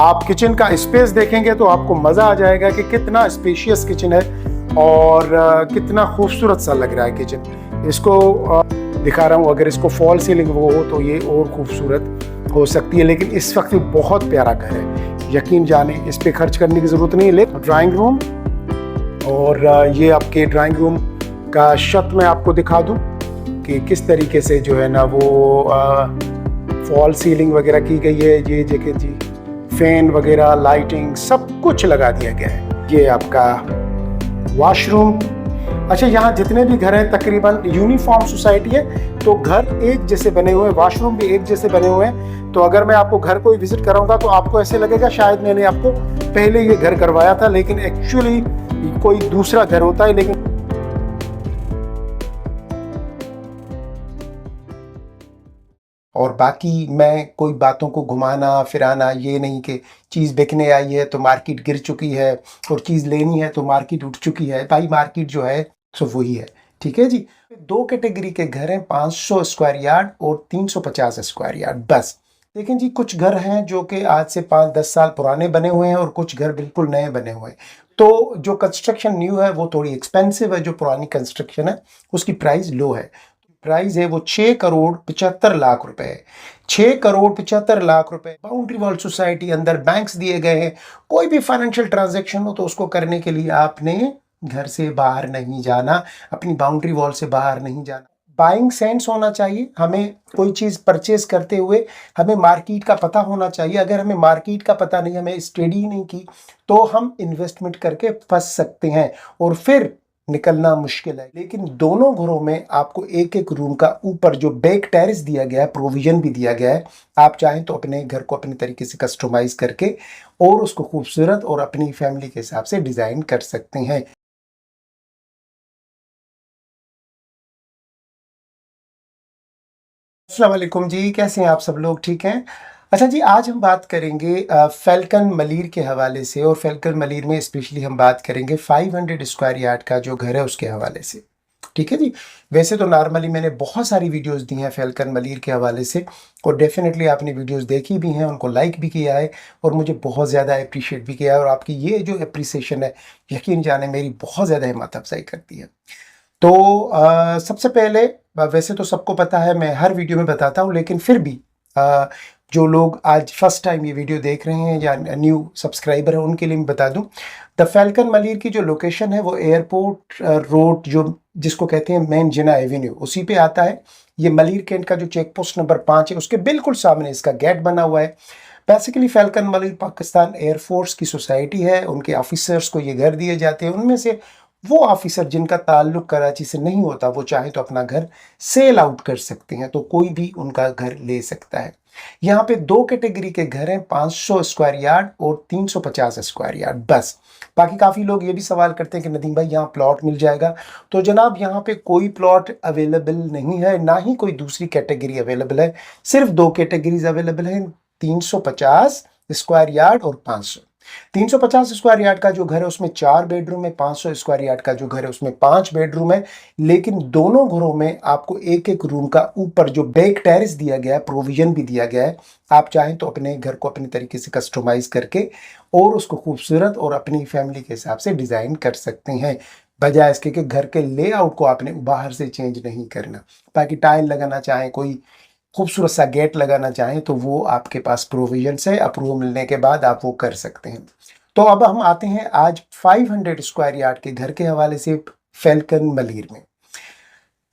आप किचन का स्पेस देखेंगे तो आपको मज़ा आ जाएगा कि कितना स्पेशियस किचन है और कितना खूबसूरत सा लग रहा है किचन। इसको दिखा रहा हूँ, अगर इसको फॉल सीलिंग वो हो तो ये और खूबसूरत हो सकती है, लेकिन इस वक्त बहुत प्यारा घर है, यकीन जाने इस पे खर्च करने की ज़रूरत नहीं है। लेकिन ड्राइंग रूम, और ये आपके ड्राइंग रूम का छत मैं आपको दिखा दूँ कि किस तरीके से जो है ना वो फॉल सीलिंग वगैरह की गई है। ये देखें जी, फैन वगैरह, लाइटिंग सब कुछ लगा दिया गया है। ये आपका वॉशरूम। अच्छा, यहाँ जितने भी घर हैं तकरीबन यूनिफॉर्म सोसाइटी है, तो घर एक जैसे बने हुए हैं, वॉशरूम भी एक जैसे बने हुए हैं। तो अगर मैं आपको घर को विजिट कराऊंगा तो आपको ऐसे लगेगा शायद मैंने आपको पहले ये घर करवाया था, लेकिन एक्चुअली कोई दूसरा घर होता है। लेकिन और बाकी मैं कोई बातों को घुमाना फिराना ये नहीं कि चीज़ बिकने आई है तो मार्केट गिर चुकी है और चीज़ लेनी है तो मार्केट उठ चुकी है। भाई मार्केट जो है सो वही है, ठीक है जी। दो कैटेगरी के घर हैं, 500 स्क्वायर यार्ड और 350 स्क्वायर यार्ड बस। लेकिन जी कुछ घर हैं जो कि आज से 5-10 साल पुराने बने हुए हैं और कुछ घर बिल्कुल नए बने हुए हैं। तो जो कंस्ट्रक्शन न्यू है वो थोड़ी एक्सपेंसिव है, जो पुरानी कंस्ट्रक्शन है उसकी प्राइस लो है। प्राइस है वो 6,75,00,000 रुपए है। 6,75,00,000 रुपए बाउंड्री वॉल सोसाइटी, अंदर बैंक्स दिए गए हैं। कोई भी फाइनेंशियल ट्रांजैक्शन हो तो उसको करने के लिए आपने घर से बाहर नहीं जाना, अपनी बाउंड्री वॉल से बाहर नहीं जाना। बाइंग सेंस होना चाहिए हमें, कोई चीज़ परचेज करते हुए हमें मार्केट का पता होना चाहिए। अगर हमें मार्केट का पता नहीं, हमें स्टडी नहीं की, तो हम इन्वेस्टमेंट करके फंस सकते हैं और फिर निकलना मुश्किल है। लेकिन दोनों घरों में आपको एक एक रूम का ऊपर जो बैक टेरेस दिया गया है, प्रोविजन भी दिया गया है। आप चाहें तो अपने घर को अपने तरीके से कस्टमाइज करके और उसको खूबसूरत और अपनी फैमिली के हिसाब से डिजाइन कर सकते हैं। अस्सलाम वालेकुम जी, कैसे हैं आप सब लोग? ठीक हैं? अच्छा जी, आज हम बात करेंगे फैल्कन मलीर के हवाले से, और फैल्कन मलीर में स्पेशली हम बात करेंगे 500 स्क्वायर यार्ड का जो घर है उसके हवाले से। ठीक है जी। वैसे तो नॉर्मली मैंने बहुत सारी वीडियोस दी हैं फैल्कन मलीर के हवाले से, और डेफिनेटली आपने वीडियोस देखी भी हैं, उनको लाइक भी किया है और मुझे बहुत ज़्यादा अप्रिशिएट भी किया है। और आपकी ये जो अप्रिसिएशन है, यकीन जाने मेरी बहुत ज़्यादा हिम्मत अफजाई करती है। तो सबसे पहले वैसे तो सबको पता है, मैं हर वीडियो में बताता हूँ, लेकिन फिर भी जो लोग आज फर्स्ट टाइम ये वीडियो देख रहे हैं या न्यू सब्सक्राइबर है उनके लिए मैं बता दूं, द फैल्कन मलीर की जो लोकेशन है वो एयरपोर्ट रोड, जो जिसको कहते हैं मेन जिना एवेन्यू, उसी पे आता है। ये मलीर कैंट का जो चेक पोस्ट नंबर 5 है उसके बिल्कुल सामने इसका गेट बना हुआ है। Basically falcon Malir Pakistan air force की सोसाइटी है, उनके ऑफिसर्स को ये घर दिए जाते हैं। उनमें से वो ऑफिसर जिनका ताल्लुक कराची से नहीं होता, वो चाहे तो अपना घर सेल आउट कर सकते हैं, तो कोई भी उनका घर ले सकता है। यहाँ पे दो कैटेगरी के घर हैं, 500 स्क्वायर यार्ड और 350 स्क्वायर यार्ड बस। बाकी काफ़ी लोग ये भी सवाल करते हैं कि नदीम भाई यहाँ प्लॉट मिल जाएगा, तो जनाब यहाँ पे कोई प्लॉट अवेलेबल नहीं है, ना ही कोई दूसरी कैटेगरी अवेलेबल है। सिर्फ दो कैटेगरीज अवेलेबल हैं, 350 स्क्वायर यार्ड और 500। 350 स्क्वायर यार्ड का जो घर है उसमें 4 बेडरूम है, 500 स्क्वायर यार्ड का जो घर है उसमें 5 बेडरूम है। लेकिन दोनों घरों में आपको एक एक रूम का ऊपर जो बैक टेरेस दिया गया है, प्रोविजन भी दिया गया है। आप चाहें तो अपने घर को अपने तरीके से कस्टमाइज करके और उसको खूबसूरत और अपनी फैमिली के हिसाब से डिजाइन कर सकते हैं, बजाय इसके कि घर के लेआउट को आपने बाहर से चेंज नहीं करना। बाकी टाइल लगाना चाहें, कोई खूबसूरत सा गेट लगाना चाहें, तो वो आपके पास प्रोविजन है, अप्रूवल मिलने के बाद आप वो कर सकते हैं। तो अब हम आते हैं आज 500 स्क्वायर यार्ड के घर के हवाले से फैल्कन मलीर में।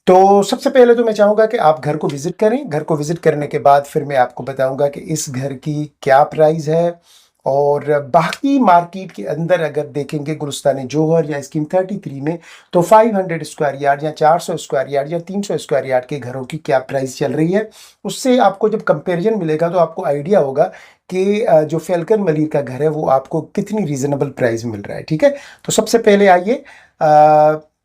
तो सबसे पहले तो मैं चाहूँगा कि आप घर को विजिट करें। घर को विजिट करने के बाद फिर मैं आपको बताऊँगा कि इस घर की क्या प्राइस है। और बाकी मार्केट के अंदर अगर देखेंगे गुलिस्तान जौहर या स्कीम 33 में, तो 500 स्क्वायर यार्ड या 400 स्क्वायर यार्ड या 300 स्क्वायर यार्ड के घरों की क्या प्राइस चल रही है, उससे आपको जब कंपैरिजन मिलेगा तो आपको आइडिया होगा कि जो फैल्कन मलीर का घर है वो आपको कितनी रीजनेबल प्राइस मिल रहा है। ठीक है, तो सबसे पहले आइए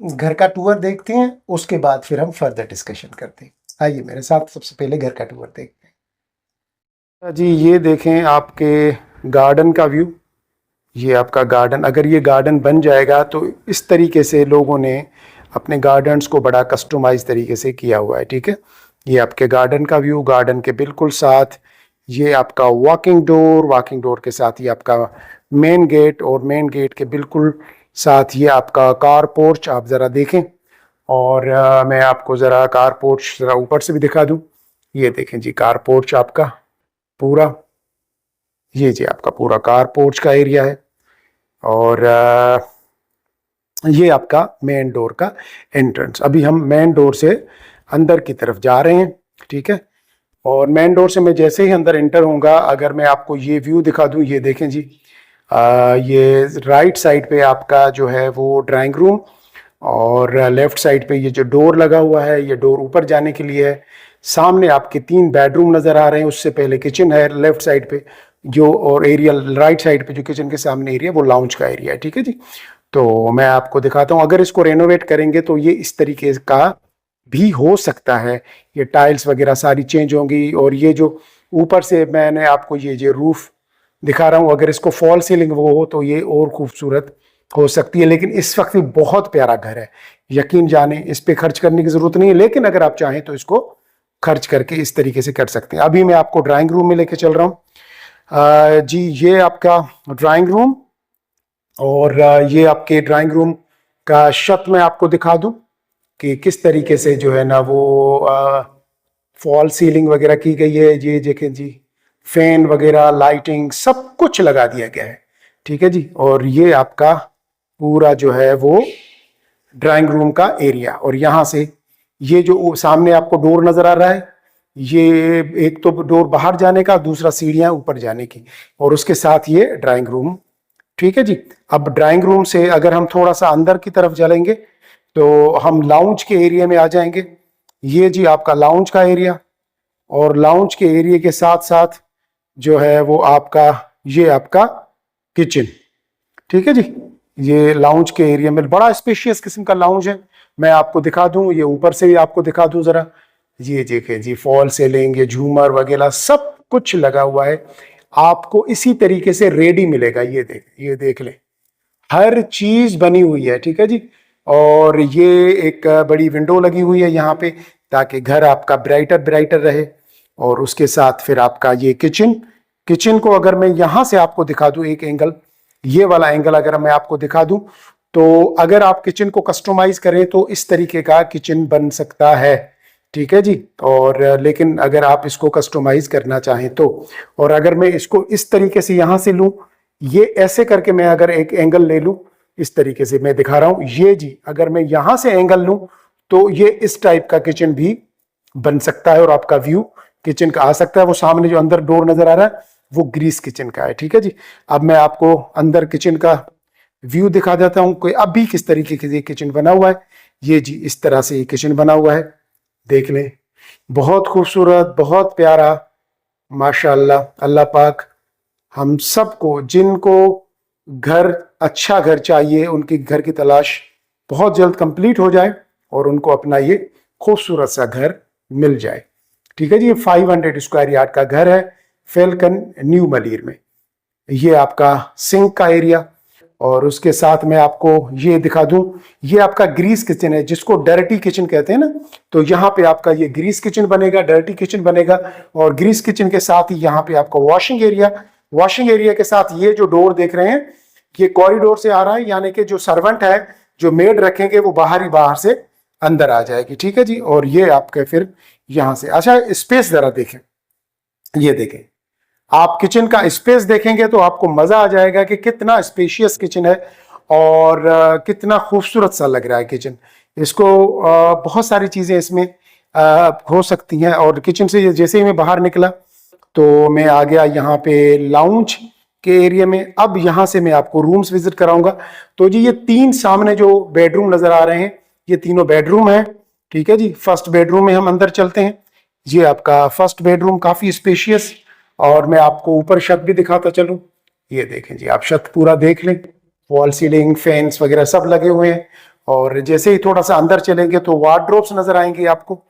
घर का टूर देखते हैं, उसके बाद फिर हम फर्दर डिस्कशन करते हैं। आइए मेरे साथ सबसे पहले घर का टूर देखते हैं। जी ये देखें आपके गार्डन का व्यू, ये आपका गार्डन। अगर ये गार्डन बन जाएगा तो इस तरीके से लोगों ने अपने गार्डन्स को बड़ा कस्टमाइज तरीके से किया हुआ है। ठीक है, ये आपके गार्डन का व्यू। गार्डन के बिल्कुल साथ ये आपका वॉकिंग डोर के साथ ये आपका मेन गेट, और मेन गेट के बिल्कुल साथ ये आपका कार पोर्च आप ज़रा देखें। और मैं आपको ज़रा कार पोर्च ज़रा ऊपर से भी दिखा दूं। ये देखें जी कार पोर्च आपका पूरा, ये जी आपका पूरा कार पोर्च का एरिया है। और ये आपका मेन डोर का एंट्रेंस। अभी हम मेन डोर से अंदर की तरफ जा रहे हैं, ठीक है। और मेन डोर से मैं जैसे ही अंदर एंटर होऊंगा, अगर मैं आपको ये व्यू दिखा दूं, ये देखें जी, ये राइट साइड पे आपका जो है वो ड्राइंग रूम, और लेफ्ट साइड पे ये जो डोर लगा हुआ है, ये डोर ऊपर जाने के लिए है। सामने आपके 3 बेडरूम नज़र आ रहे हैं, उससे पहले किचन है लेफ्ट साइड पे जो, और एरिया राइट साइड पे जो किचन के सामने एरिया वो लाउंज का एरिया है, ठीक है जी। तो मैं आपको दिखाता हूँ, अगर इसको रेनोवेट करेंगे तो ये इस तरीके का भी हो सकता है। ये टाइल्स वगैरह सारी चेंज होंगी, और ये जो ऊपर से मैंने आपको ये जो रूफ दिखा रहा हूँ, अगर इसको फॉल सीलिंग वो हो तो ये और खूबसूरत हो सकती है। लेकिन इस वक्त भी बहुत प्यारा घर है, यकीन जाने, इस पे खर्च करने की जरूरत नहीं है। लेकिन अगर आप चाहें तो इसको खर्च करके इस तरीके से कर सकते हैं। अभी मैं आपको ड्राइंग रूम में लेके चल रहा हूँ। जी ये आपका ड्राइंग रूम, और ये आपके ड्राइंग रूम का छत मैं आपको दिखा दूं कि किस तरीके से जो है ना वो फॉल सीलिंग वगैरह की गई है। ये देखें जी, फैन वगैरह लाइटिंग सब कुछ लगा दिया गया है, ठीक है जी। और ये आपका पूरा जो है वो ड्राइंग रूम का एरिया, और यहाँ से ये जो सामने आपको डोर नजर आ रहा है, ये एक तो डोर बाहर जाने का, दूसरा सीढ़ियां ऊपर जाने की, और उसके साथ ये ड्राइंग रूम, ठीक है जी। अब ड्राइंग रूम से अगर हम थोड़ा सा अंदर की तरफ चलेंगे तो हम लाउंज के एरिया में आ जाएंगे। ये जी आपका लाउंज का एरिया, और लाउंज के एरिया के साथ साथ जो है वो आपका ये आपका किचन, ठीक है जी। ये लाउंज के एरिया में बड़ा स्पेशियस किस्म का लाउंज है। मैं आपको दिखा दूं, ये ऊपर से ही आपको दिखा दूं जरा। ये देखें जी, फॉल सीलिंग, ये झूमर वगैरह सब कुछ लगा हुआ है। आपको इसी तरीके से रेडी मिलेगा। ये देख लें, हर चीज बनी हुई है, ठीक है जी। और ये एक बड़ी विंडो लगी हुई है यहाँ पे, ताकि घर आपका ब्राइटर ब्राइटर रहे। और उसके साथ फिर आपका ये किचन को अगर मैं यहां से आपको दिखा दूं एक एंगल, ये वाला एंगल अगर मैं आपको दिखा दूं, तो अगर आप किचन को कस्टमाइज करें तो इस तरीके का किचन बन सकता है, ठीक है जी। और लेकिन अगर आप इसको कस्टमाइज करना चाहें तो, और अगर मैं इसको इस तरीके से यहां से लूं, ये ऐसे करके मैं अगर एक एंगल ले लूं, इस तरीके से मैं दिखा रहा हूं, ये जी अगर मैं यहां से एंगल लूं तो ये इस टाइप का किचन भी बन सकता है, और आपका व्यू किचन का आ सकता है। वो सामने जो अंदर डोर नजर आ रहा है वो ग्रीस किचन का है, ठीक है जी। अब मैं आपको अंदर किचन का व्यू दिखा देता हूं कि अभी किस तरीके से किचन बना हुआ है। ये जी इस तरह से ये किचन बना हुआ है, देख लें, बहुत खूबसूरत, बहुत प्यारा, माशाअल्लाह। अल्लाह पाक हम सबको, जिनको घर, अच्छा घर चाहिए, उनकी घर की तलाश बहुत जल्द कंप्लीट हो जाए और उनको अपना ये खूबसूरत सा घर मिल जाए, ठीक है जी। ये 500 स्क्वायर यार्ड का घर है फैल्कन न्यू मलीर में। ये आपका सिंक का एरिया, और उसके साथ में आपको ये दिखा दूं, ये आपका ग्रीस किचन है, जिसको डर्टी किचन कहते हैं ना। तो यहाँ पे आपका ये ग्रीस किचन बनेगा, डर्टी किचन बनेगा। और ग्रीस किचन के साथ ही यहाँ पे आपका वॉशिंग एरिया के साथ ये जो डोर देख रहे हैं, ये कॉरिडोर से आ रहा है, यानी कि जो सर्वेंट है, जो मेड रखेंगे, वो बाहर से अंदर आ जाएगी, ठीक है जी। और ये आपके फिर यहां से, अच्छा स्पेस जरा देखें, ये देखें, आप किचन का स्पेस देखेंगे तो आपको मजा आ जाएगा कि कितना स्पेशियस किचन है, और कितना खूबसूरत सा लग रहा है किचन। इसको बहुत सारी चीजें इसमें हो सकती हैं। और किचन से जैसे ही मैं बाहर निकला तो मैं आ गया यहाँ पे लाउंज के एरिया में। अब यहाँ से मैं आपको रूम्स विजिट कराऊंगा। तो जी ये 3 सामने जो बेडरूम नजर आ रहे हैं, ये तीनों बेडरूम है, ठीक है जी। फर्स्ट बेडरूम में हम अंदर चलते हैं। ये आपका फर्स्ट बेडरूम काफी स्पेशियस, और मैं आपको ऊपर छत भी दिखाता चलूं। ये देखें जी, आप छत पूरा देख लें, वॉल सीलिंग, फैंस वगैरह सब लगे हुए हैं। और जैसे ही थोड़ा सा अंदर चलेंगे तो वार्डरोब्स नजर आएंगे आपको।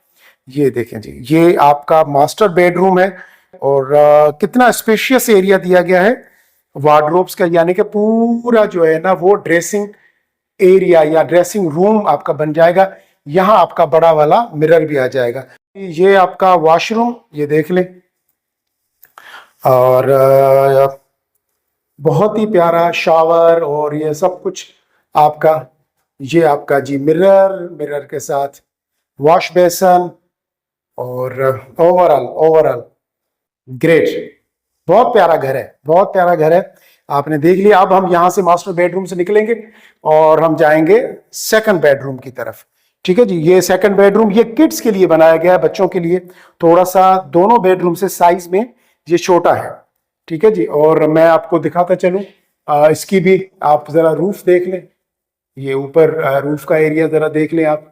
ये देखें जी, ये आपका मास्टर बेडरूम है, और कितना स्पेशियस एरिया दिया गया है वार्डरोब्स का, यानी कि पूरा जो है ना वो ड्रेसिंग एरिया या ड्रेसिंग रूम आपका बन जाएगा। यहाँ आपका बड़ा वाला मिरर भी आ जाएगा। ये आपका वॉशरूम, ये देख लें, और बहुत ही प्यारा शावर और ये सब कुछ आपका, ये आपका जी मिरर, मिरर के साथ वॉश बेसन, और ओवरऑल ओवरऑल ग्रेट। बहुत प्यारा घर है, बहुत प्यारा घर है। आपने देख लिया। अब हम यहां से मास्टर बेडरूम से निकलेंगे और हम जाएंगे सेकंड बेडरूम की तरफ। ठीक है जी, ये सेकंड बेडरूम ये किड्स के लिए बनाया गया है, बच्चों के लिए। थोड़ा सा दोनों बेडरूम से साइज में ये छोटा है। ठीक है जी, और मैं आपको दिखाता चलूं, इसकी भी आप जरा रूफ देख लें। ये ऊपर रूफ का एरिया जरा देख लें आप।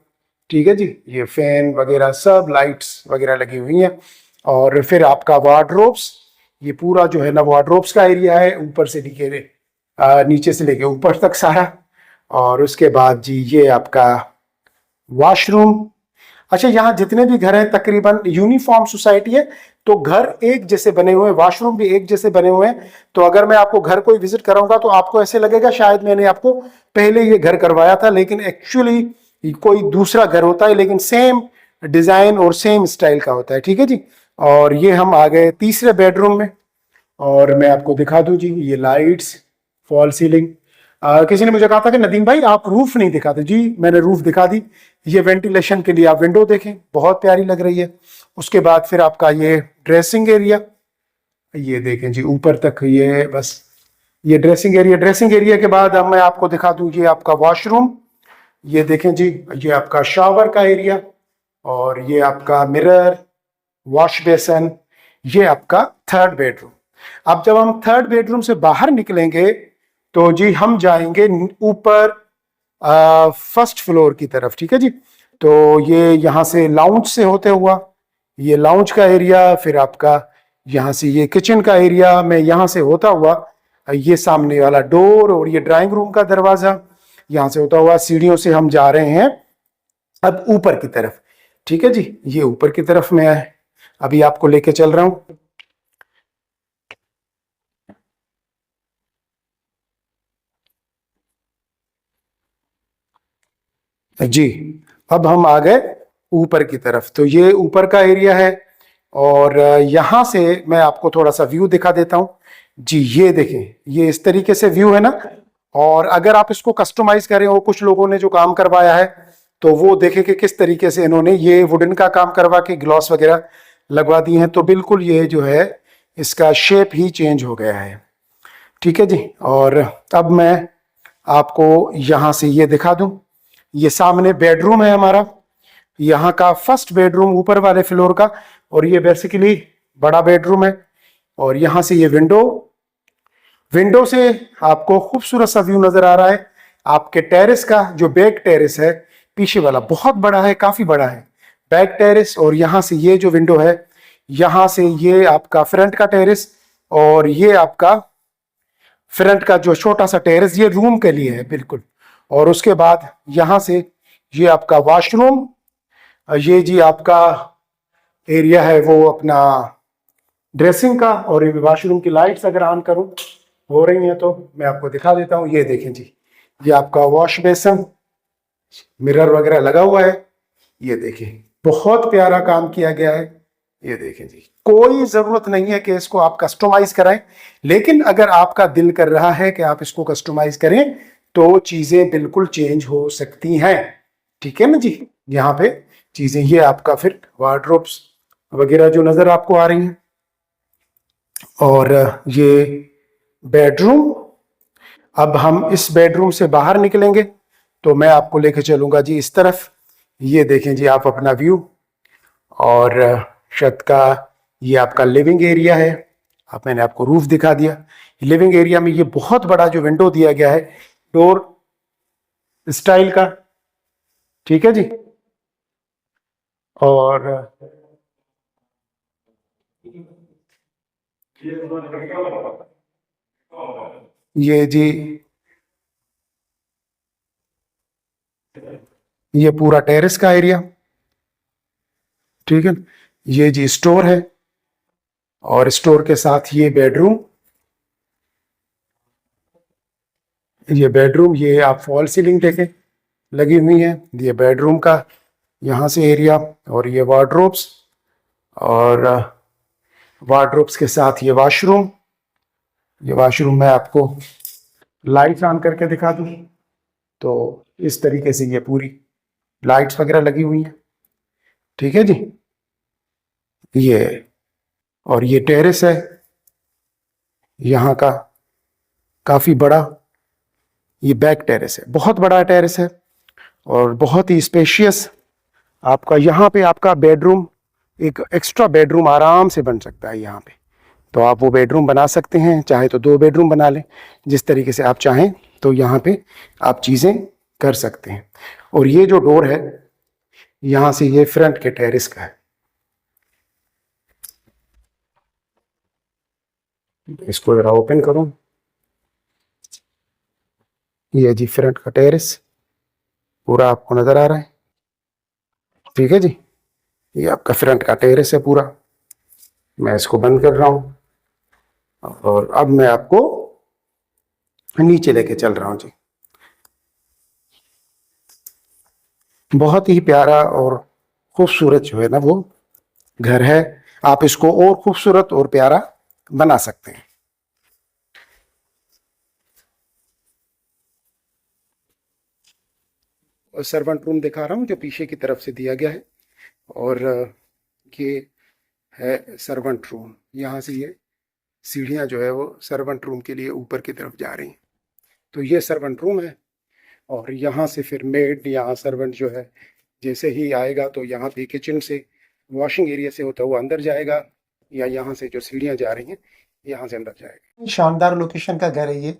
ठीक है जी, ये फैन वगैरह सब लाइट्स वगैरह लगी हुई हैं। और फिर आपका वार्डरोब्स, ये पूरा जो है ना वार्डरोब्स का एरिया है, ऊपर से नीचे से लेके ऊपर तक सारा। और उसके बाद जी ये आपका वॉशरूम। अच्छा, यहाँ जितने भी घर हैं तकरीबन यूनिफॉर्म सोसाइटी है, तो घर एक जैसे बने हुए हैं, वॉशरूम भी एक जैसे बने हुए हैं। तो अगर मैं आपको घर कोई विजिट कराऊंगा तो आपको ऐसे लगेगा शायद मैंने आपको पहले ये घर करवाया था, लेकिन एक्चुअली कोई दूसरा घर होता है, लेकिन सेम डिजाइन और सेम स्टाइल का होता है। ठीक है जी, और ये हम आ गए तीसरे बेडरूम में, और मैं आपको दिखा दूं जी ये लाइट्स, फॉल सीलिंग। किसी ने मुझे कहा था कि नदीम भाई आप रूफ नहीं दिखाते, जी मैंने रूफ दिखा दी। ये वेंटिलेशन के लिए आप विंडो देखें, बहुत प्यारी लग रही है। उसके बाद फिर आपका ये ड्रेसिंग एरिया, ये देखें जी ऊपर तक, ये बस ये ड्रेसिंग एरिया। ड्रेसिंग एरिया के बाद अब मैं आपको दिखा दूं ये आपका वॉशरूम। ये देखें जी, ये आपका शावर का एरिया, और ये आपका मिरर, वॉश बेसन। ये आपका थर्ड बेडरूम। अब जब हम थर्ड बेडरूम से बाहर निकलेंगे तो जी हम जाएंगे ऊपर फर्स्ट फ्लोर की तरफ। ठीक है जी, तो ये यहाँ से लाउंज से होते हुआ ये लाउंज का एरिया, फिर आपका यहाँ से ये किचन का एरिया में यहाँ से होता हुआ ये सामने वाला डोर, और ये ड्राइंग रूम का दरवाजा, यहाँ से होता हुआ सीढ़ियों से हम जा रहे हैं अब ऊपर की तरफ। ठीक है जी, ये ऊपर की तरफ मैं अभी आपको लेके चल रहा हूं जी। अब हम आ गए ऊपर की तरफ, तो ये ऊपर का एरिया है, और यहां से मैं आपको थोड़ा सा व्यू दिखा देता हूं जी। ये देखें, ये इस तरीके से व्यू है ना। और अगर आप इसको कस्टमाइज करें, और कुछ लोगों ने जो काम करवाया है तो वो देखें कि किस तरीके से इन्होंने ये वुडन का काम करवा के ग्लॉस वगैरह लगवा दी हैं, तो बिल्कुल ये जो है इसका शेप ही चेंज हो गया है। ठीक है जी, और अब मैं आपको यहां से ये दिखा दूं, ये सामने बेडरूम है हमारा, यहाँ का फर्स्ट बेडरूम ऊपर वाले फ्लोर का, और ये बेसिकली बड़ा बेडरूम है। और यहाँ से ये विंडो, विंडो से आपको खूबसूरत सा व्यू नजर आ रहा है। आपके टेरेस का जो बैक टेरेस है पीछे वाला बहुत बड़ा है, काफी बड़ा है बैक टेरेस। और यहाँ से ये जो विंडो है, यहाँ से ये आपका फ्रंट का टेरेस, और ये आपका फ्रंट का जो छोटा सा टेरेस ये रूम के लिए है बिल्कुल। और उसके बाद यहाँ से ये आपका वॉशरूम, ये जी आपका एरिया है वो अपना ड्रेसिंग का। और ये वॉशरूम की लाइट्स अगर ऑन करूं हो रही हैं तो मैं आपको दिखा देता हूं। ये देखें जी, ये आपका वॉश बेसन, मिरर वगैरह लगा हुआ है। ये देखें, बहुत प्यारा काम किया गया है। ये देखें जी, कोई जरूरत नहीं है कि इसको आप कस्टमाइज कराएं, लेकिन अगर आपका दिल कर रहा है कि आप इसको कस्टमाइज करें तो चीजें बिल्कुल चेंज हो सकती हैं। ठीक है ना जी, यहाँ पे चीजें, ये आपका फिर वार्डरोब्स वगैरह जो नजर आपको आ रही हैं, और ये बेडरूम। अब हम इस बेडरूम से बाहर निकलेंगे तो मैं आपको लेके चलूंगा जी इस तरफ। ये देखें जी आप अपना व्यू, और छत का ये आपका लिविंग एरिया है। अब मैंने आपको रूफ दिखा दिया। लिविंग एरिया में ये बहुत बड़ा जो विंडो दिया गया है डोर स्टाइल का। ठीक है जी, और ये जी ये पूरा टेरेस का एरिया। ठीक है, ये जी स्टोर है, और स्टोर के साथ ये बेडरूम। ये बेडरूम, ये आप फॉल सीलिंग देखें लगी हुई है। ये बेडरूम का यहाँ से एरिया, और ये वार्डरोब्स, और वार्डरोब्स के साथ ये वॉशरूम मैं आपको लाइट्स ऑन करके दिखा दूं तो इस तरीके से ये पूरी लाइट्स वगैरह लगी हुई हैं, ठीक है जी। ये और ये टेरेस है यहाँ का, काफी बड़ा ये बैक टेरेस है, बहुत बड़ा टेरेस है और बहुत ही स्पेशियस। आपका यहाँ पे आपका बेडरूम, एक एक्स्ट्रा बेडरूम आराम से बन सकता है यहाँ पे, तो आप वो बेडरूम बना सकते हैं, चाहे तो 2 बेडरूम बना लें, जिस तरीके से आप चाहें तो यहाँ पे आप चीज़ें कर सकते हैं। और ये जो डोर है यहाँ से, ये फ्रंट के टेरेस का है। इसको जरा ओपन करूं, ये जी फ्रंट का टेरेस पूरा आपको नजर आ रहा है, ठीक है जी। ये आपका फ्रंट का टेरेस है पूरा। मैं इसको बंद कर रहा हूं और अब मैं आपको नीचे लेके चल रहा हूं जी। बहुत ही प्यारा और खूबसूरत जो है ना वो घर है, आप इसको और खूबसूरत और प्यारा बना सकते हैं। और सर्वेंट रूम दिखा रहा हूँ जो पीछे की तरफ से दिया गया है, और ये है सर्वेंट रूम। यहाँ से ये सीढ़ियाँ जो है वो सर्वेंट रूम के लिए ऊपर की तरफ जा रही हैं, तो ये सर्वेंट रूम है। और यहाँ से फिर मेड, यहाँ सर्वेंट जो है जैसे ही आएगा तो यहाँ पे किचन से, वॉशिंग एरिया से होता हुआ अंदर जाएगा, या यहाँ से जो सीढ़ियाँ जा रही हैं यहाँ से अंदर जाएगा। शानदार लोकेशन का घर है ये,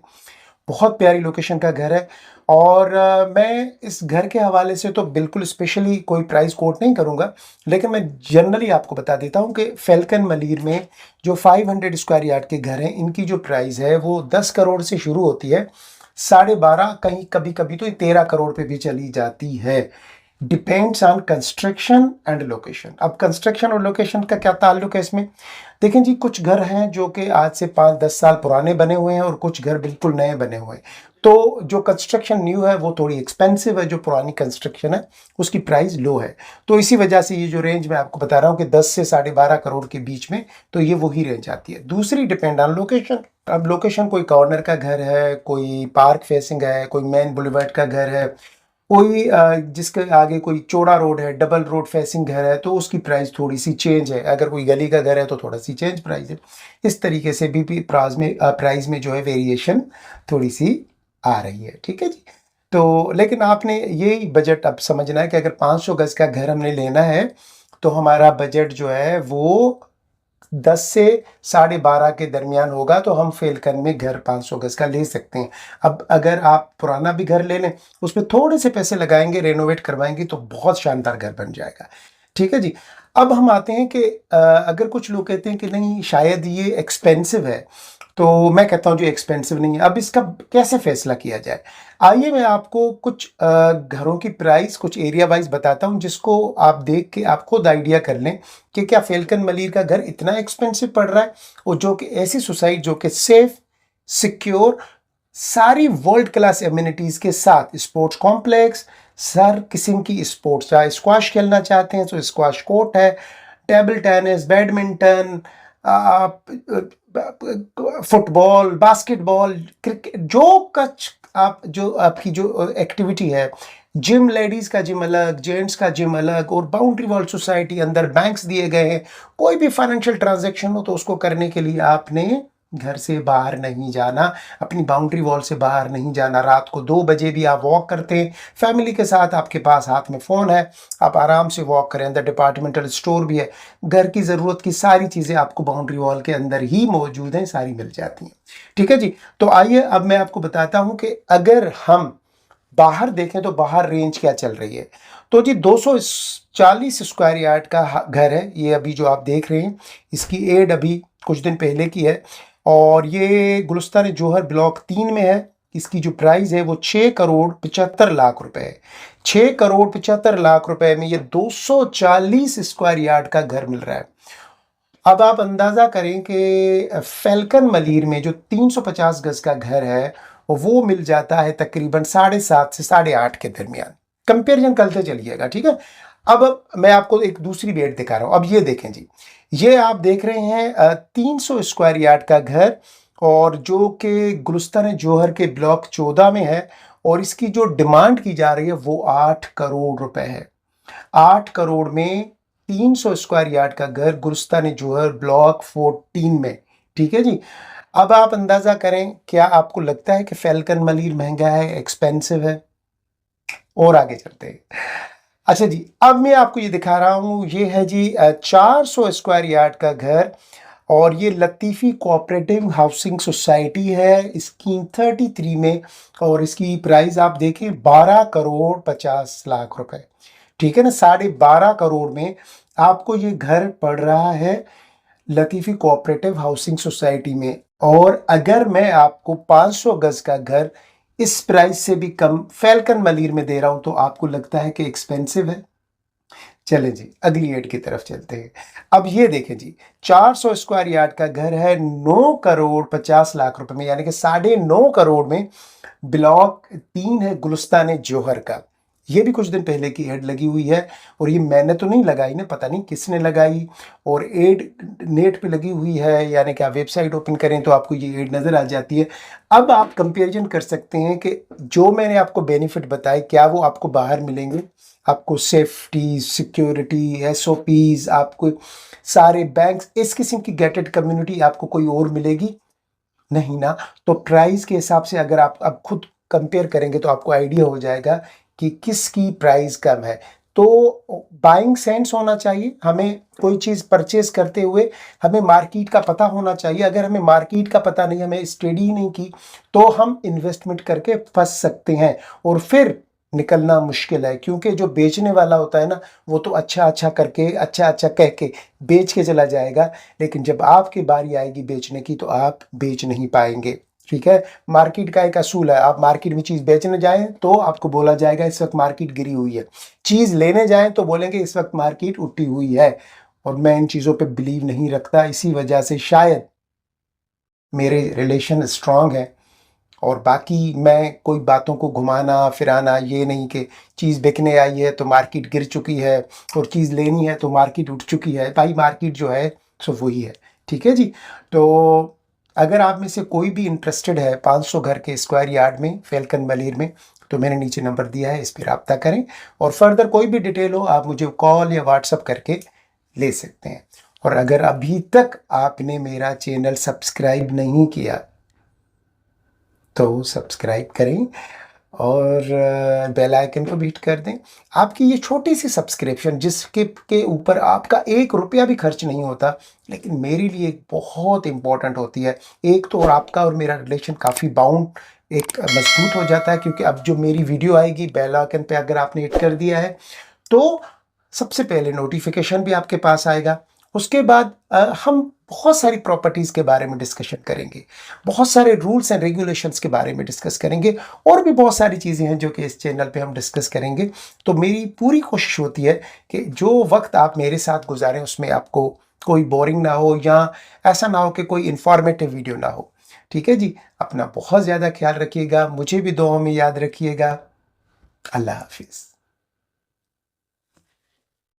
बहुत प्यारी लोकेशन का घर है। और मैं इस घर के हवाले से तो बिल्कुल स्पेशली कोई प्राइस कोट नहीं करूंगा, लेकिन मैं जनरली आपको बता देता हूं कि फैल्कन मलीर में जो 500 स्क्वायर यार्ड के घर हैं, इनकी जो प्राइस है वो 10 करोड़ से शुरू होती है, 12.5, कहीं कभी कभी तो 13 करोड़ पे भी चली जाती है। Depends on construction and location. अब कंस्ट्रक्शन और लोकेशन का क्या ताल्लुक है इसमें? देखें जी, कुछ घर हैं जो कि आज से 5-10 साल पुराने बने हुए हैं और कुछ घर बिल्कुल नए बने हुए हैं। तो जो कंस्ट्रक्शन न्यू है वो थोड़ी एक्सपेंसिव है, जो पुरानी कंस्ट्रक्शन है उसकी प्राइस लो है। तो इसी वजह से ये जो रेंज मैं आपको बता रहा हूँ कि 10 से 12.5 करोड़ के बीच में, तो ये वही रेंज आती है। दूसरी डिपेंड ऑन लोकेशन। अब लोकेशन, कोई कॉर्नर का घर है, कोई पार्क फेसिंग है, कोई मेन बुलेवार्ड का घर है, कोई जिसके आगे कोई चौड़ा रोड है, डबल रोड फेसिंग घर है, तो उसकी प्राइस थोड़ी सी चेंज है। अगर कोई गली का घर है तो थोड़ा सी चेंज प्राइस है। इस तरीके से भी प्राइस में जो है वेरिएशन थोड़ी सी आ रही है, ठीक है जी। तो लेकिन आपने यही बजट अब समझना है कि अगर 500 गज का घर हमने लेना है तो हमारा बजट जो है वो 10 से 12.5 के दरमियान होगा, तो हम फैल्कन में घर 500 गज का ले सकते हैं। अब अगर आप पुराना भी घर ले लें, उसमें थोड़े से पैसे लगाएंगे, रेनोवेट करवाएंगे, तो बहुत शानदार घर बन जाएगा, ठीक है जी। अब हम आते हैं कि अगर कुछ लोग कहते हैं कि नहीं शायद ये एक्सपेंसिव है, तो मैं कहता हूँ जो एक्सपेंसिव नहीं है। अब इसका कैसे फैसला किया जाए? आइए मैं आपको कुछ घरों की प्राइस कुछ एरिया वाइज बताता हूँ, जिसको आप देख के आप खुद आइडिया कर लें कि क्या फैल्कन मलीर का घर इतना एक्सपेंसिव पड़ रहा है, और जो कि ऐसी सोसाइटी जो कि सेफ, सिक्योर, सारी वर्ल्ड क्लास एमिनिटीज़ के साथ, स्पोर्ट्स कॉम्प्लेक्स, हर किस्म की स्पोर्ट्स, चाहे स्क्वाश खेलना चाहते हैं तो स्क्वाश कोर्ट है, table tennis, badminton, football, basketball, cricket, जो कुछ आप जो आपकी जो एक्टिविटी है, जिम, लेडीज़ का जिम अलग, जेंट्स का जिम अलग, और बाउंड्री वॉल सोसाइटी, अंदर बैंक्स दिए गए हैं। कोई भी फाइनेंशियल ट्रांजैक्शन हो तो उसको करने के लिए आपने घर से बाहर नहीं जाना, अपनी बाउंड्री वॉल से बाहर नहीं जाना। रात को 2 बजे भी आप वॉक करते हैं फैमिली के साथ, आपके पास हाथ में फ़ोन है, आप आराम से वॉक करें। अंदर डिपार्टमेंटल स्टोर भी है, घर की ज़रूरत की सारी चीज़ें आपको बाउंड्री वॉल के अंदर ही मौजूद हैं, सारी मिल जाती हैं, ठीक है जी। तो आइए अब मैं आपको बताता हूँ कि अगर हम बाहर देखें तो बाहर रेंज क्या चल रही है। तो जी 240 स्क्वायर यार्ड का घर है ये, अभी जो आप देख रहे हैं, इसकी एड अभी कुछ दिन पहले की है, और ये गुलिस्तान जौहर ब्लॉक 3 में है। इसकी जो प्राइस है वो 6 करोड़ 75 लाख रुपए है। 6 करोड़ 75 लाख रुपए में ये 240 स्क्वायर यार्ड का घर मिल रहा है। अब आप अंदाज़ा करें कि फैल्कन मलीर में जो 350 गज का घर है वो मिल जाता है तकरीबन 7.5 से 8.5 के दरमियान। कंपेरिजन करते चलिएगा, ठीक है। अब मैं आपको एक दूसरी बेड दिखा रहा हूँ। अब ये देखें जी, ये आप देख रहे हैं 300 स्क्वायर यार्ड का घर, और जो कि गुलिस्तान जौहर के ब्लॉक 14 में है, और इसकी जो डिमांड की जा रही है वो 8 करोड़ रुपए है। 8 करोड़ में 300 स्क्वायर यार्ड का घर गुलिस्तान जौहर ब्लॉक 14 में। ठीक है जी। अब आप अंदाजा करें, क्या आपको लगता है कि फैल्कन मलीर महंगा है, एक्सपेंसिव है? और आगे चलते हैं। अच्छा जी, अब मैं आपको ये दिखा रहा हूँ, ये है जी 400 स्क्वायर यार्ड का घर, और ये लतीफ़ी कोऑपरेटिव हाउसिंग सोसाइटी है, स्कीम 33 में, और इसकी प्राइस आप देखें 12 करोड़ 50 लाख रुपए। ठीक है ना, 12.5 करोड़ में आपको ये घर पड़ रहा है लतीफ़ी कोऑपरेटिव हाउसिंग सोसाइटी में। और अगर मैं आपको 500 गज का घर इस प्राइस से भी कम फैल्कन मलीर में दे रहा हूं, तो आपको लगता है कि एक्सपेंसिव है? चले जी, अगली एड की तरफ चलते हैं। अब ये देखें जी, 400 स्क्वायर यार्ड का घर है 9 करोड़ 50 लाख रुपए में, यानी कि 9.5 करोड़ में। ब्लॉक 3 है गुलिस्तान जौहर का। ये भी कुछ दिन पहले की एड लगी हुई है, और ये मैंने तो नहीं लगाई ना, पता नहीं किसने लगाई, और एड नेट पे लगी हुई है, यानी कि आप वेबसाइट ओपन करें तो आपको ये एड नज़र आ जाती है। अब आप कंपैरिजन कर सकते हैं कि जो मैंने आपको बेनिफिट बताए, क्या वो आपको बाहर मिलेंगे? आपको सेफ्टी, सिक्योरिटी, एसओपीज, आपको सारे बैंक्स, इस किस्म की गेटेड कम्युनिटी आपको कोई और मिलेगी? नहीं ना। तो प्राइस के हिसाब से अगर आप अब खुद कंपेयर करेंगे तो आपको आइडिया हो जाएगा कि किसकी प्राइस कम है। तो बाइंग सेंस होना चाहिए हमें, कोई चीज़ परचेज करते हुए हमें मार्केट का पता होना चाहिए। अगर हमें मार्केट का पता नहीं, हमें स्टडी नहीं की, तो हम इन्वेस्टमेंट करके फंस सकते हैं, और फिर निकलना मुश्किल है। क्योंकि जो बेचने वाला होता है ना, वो तो अच्छा अच्छा करके, अच्छा अच्छा कह के बेच के चला जाएगा, लेकिन जब आपकी बारी आएगी बेचने की तो आप बेच नहीं पाएंगे। ठीक है, मार्केट का एक असूल है, आप मार्केट में चीज़ बेचने जाएं तो आपको बोला जाएगा इस वक्त मार्केट गिरी हुई है, चीज़ लेने जाएं तो बोलेंगे इस वक्त मार्केट उठी हुई है। और मैं इन चीज़ों पे बिलीव नहीं रखता, इसी वजह से शायद मेरे रिलेशन स्ट्रांग है। और बाकी मैं कोई बातों को घुमाना फिराना, ये नहीं कि चीज़ बिकने आई है तो मार्केट गिर चुकी है, और चीज़ लेनी है तो मार्केट उठ चुकी है। भाई मार्केट जो है सो वही है। ठीक है जी। तो अगर आप में से कोई भी इंटरेस्टेड है 500 घर के स्क्वायर यार्ड में फैल्कन मलीर में, तो मैंने नीचे नंबर दिया है, इस पर रब्ता करें, और फर्दर कोई भी डिटेल हो आप मुझे कॉल या व्हाट्सअप करके ले सकते हैं। और अगर अभी तक आपने मेरा चैनल सब्सक्राइब नहीं किया तो सब्सक्राइब करें, और बेल आइकन को भी हिट कर दें। आपकी ये छोटी सी सब्सक्रिप्शन, जिसके के ऊपर आपका 1 रुपया भी खर्च नहीं होता, लेकिन मेरे लिए बहुत इंपॉर्टेंट होती है। एक तो और आपका और मेरा रिलेशन काफ़ी बाउंड, एक मजबूत हो जाता है, क्योंकि अब जो मेरी वीडियो आएगी बेल आइकन पे अगर आपने हिट कर दिया है, तो सबसे पहले नोटिफिकेशन भी आपके पास आएगा। उसके बाद हम बहुत सारी प्रॉपर्टीज़ के बारे में डिस्कशन करेंगे, बहुत सारे रूल्स एंड रेगुलेशंस के बारे में डिस्कस करेंगे, और भी बहुत सारी चीज़ें हैं जो कि इस चैनल पे हम डिस्कस करेंगे। तो मेरी पूरी कोशिश होती है कि जो वक्त आप मेरे साथ गुजारें उसमें आपको कोई बोरिंग ना हो, या ऐसा ना हो कि कोई इंफॉर्मेटिव वीडियो ना हो। ठीक है जी, अपना बहुत ज़्यादा ख्याल रखिएगा, मुझे भी दुआओं में याद रखिएगा। अल्लाह हाफिज़।